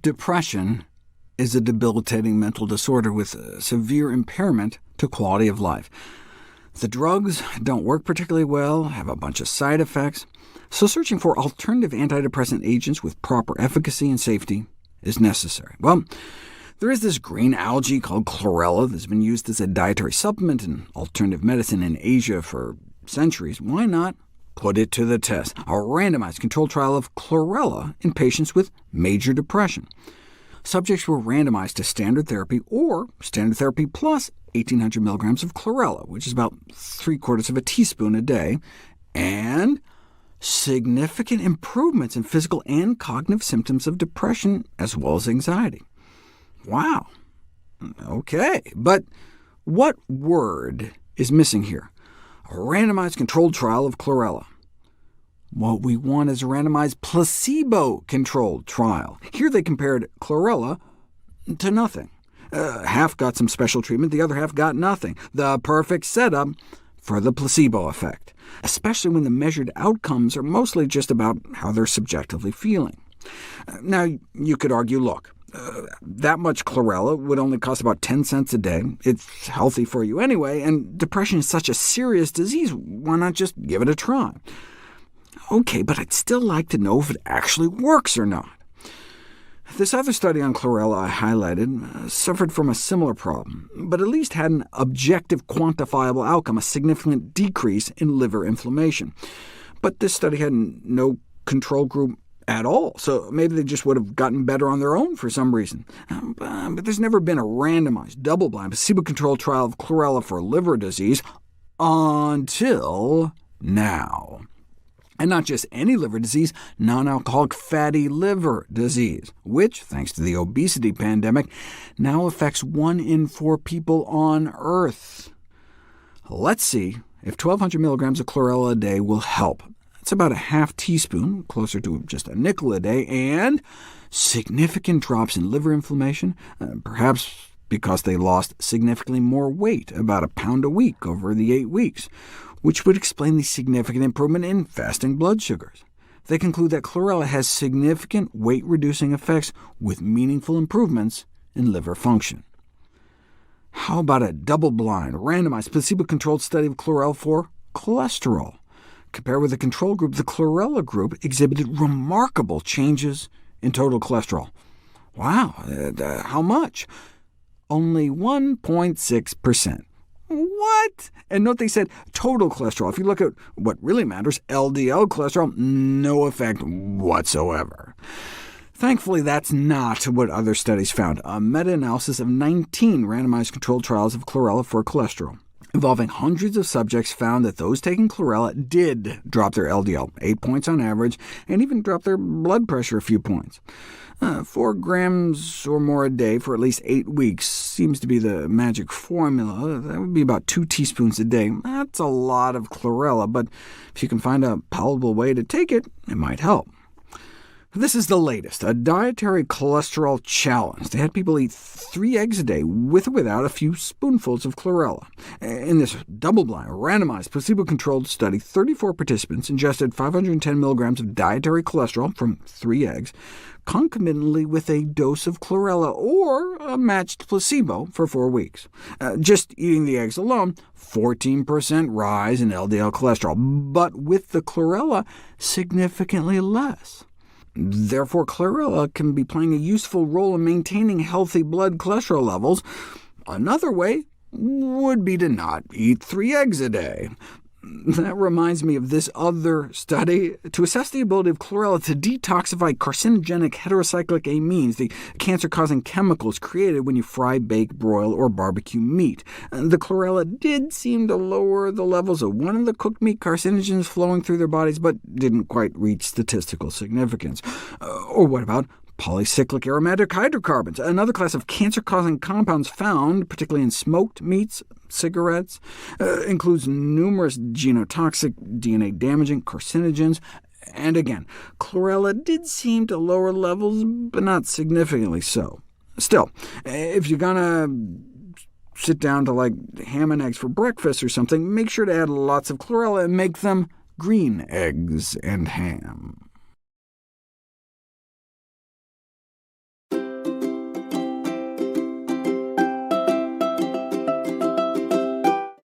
Depression is a debilitating mental disorder with a severe impairment to quality of life. The drugs don't work particularly well, have a bunch of side effects, so searching for alternative antidepressant agents with proper efficacy and safety is necessary. Well, there is this green algae called Chlorella that's been used as a dietary supplement in alternative medicine in Asia for centuries. Why not put it to the test? A randomized controlled trial of Chlorella in patients with major depression. Subjects were randomized to standard therapy or standard therapy plus 1,800 milligrams of Chlorella, which is about 3/4 of a teaspoon a day, and significant improvements in physical and cognitive symptoms of depression, as well as anxiety. Wow. OK, but what word is missing here? A randomized controlled trial of Chlorella. What we want is a randomized placebo-controlled trial. Here they compared Chlorella to nothing. Half got some special treatment, the other half got nothing. The perfect setup for the placebo effect, especially when the measured outcomes are mostly just about how they're subjectively feeling. Now, you could argue, look, that much Chlorella would only cost about 10 cents a day. It's healthy for you anyway, and depression is such a serious disease, why not just give it a try? OK, but I'd still like to know if it actually works or not. This other study on Chlorella I highlighted suffered from a similar problem, but at least had an objective quantifiable outcome, a significant decrease in liver inflammation. But this study had no control group at all, so maybe they just would have gotten better on their own for some reason. But there's never been a randomized, double-blind, placebo-controlled trial of Chlorella for liver disease until now. And not just any liver disease, non-alcoholic fatty liver disease, which, thanks to the obesity pandemic, now affects 1 in 4 people on Earth. Let's see if 1,200 milligrams of Chlorella a day will help. It's about a half teaspoon, closer to just a nickel a day, and significant drops in liver inflammation, perhaps because they lost significantly more weight, about a pound a week over the 8 weeks, which would explain the significant improvement in fasting blood sugars. They conclude that Chlorella has significant weight-reducing effects with meaningful improvements in liver function. How about a double-blind, randomized, placebo-controlled study of Chlorella for cholesterol? Compared with the control group, the Chlorella group exhibited remarkable changes in total cholesterol. Wow, how much? Only 1.6%. What? And note they said total cholesterol. If you look at what really matters, LDL cholesterol, no effect whatsoever. Thankfully, that's not what other studies found. A meta-analysis of 19 randomized controlled trials of Chlorella for cholesterol, involving hundreds of subjects, found that those taking Chlorella did drop their LDL 8 points on average, and even drop their blood pressure a few points. 4 grams or more a day for at least 8 weeks seems to be the magic formula. That would be about 2 teaspoons a day. That's a lot of Chlorella, but if you can find a palatable way to take it, it might help. This is the latest, a dietary cholesterol challenge. They had people eat 3 eggs a day, with or without a few spoonfuls of Chlorella. In this double-blind, randomized, placebo-controlled study, 34 participants ingested 510 milligrams of dietary cholesterol from 3 eggs, concomitantly with a dose of Chlorella or a matched placebo for 4 weeks. Just eating the eggs alone, 14% rise in LDL cholesterol, but with the Chlorella, significantly less. Therefore, Chlorella can be playing a useful role in maintaining healthy blood cholesterol levels. Another way would be to not eat 3 eggs a day. That reminds me of this other study to assess the ability of Chlorella to detoxify carcinogenic heterocyclic amines, the cancer-causing chemicals created when you fry, bake, broil, or barbecue meat. The Chlorella did seem to lower the levels of one of the cooked meat carcinogens flowing through their bodies, but didn't quite reach statistical significance. Or what about polycyclic aromatic hydrocarbons, another class of cancer-causing compounds found particularly in smoked meats, cigarettes, includes numerous genotoxic, DNA-damaging carcinogens, and again, Chlorella did seem to lower levels, but not significantly so. Still, if you're gonna sit down to like ham and eggs for breakfast or something, make sure to add lots of Chlorella and make them green eggs and ham.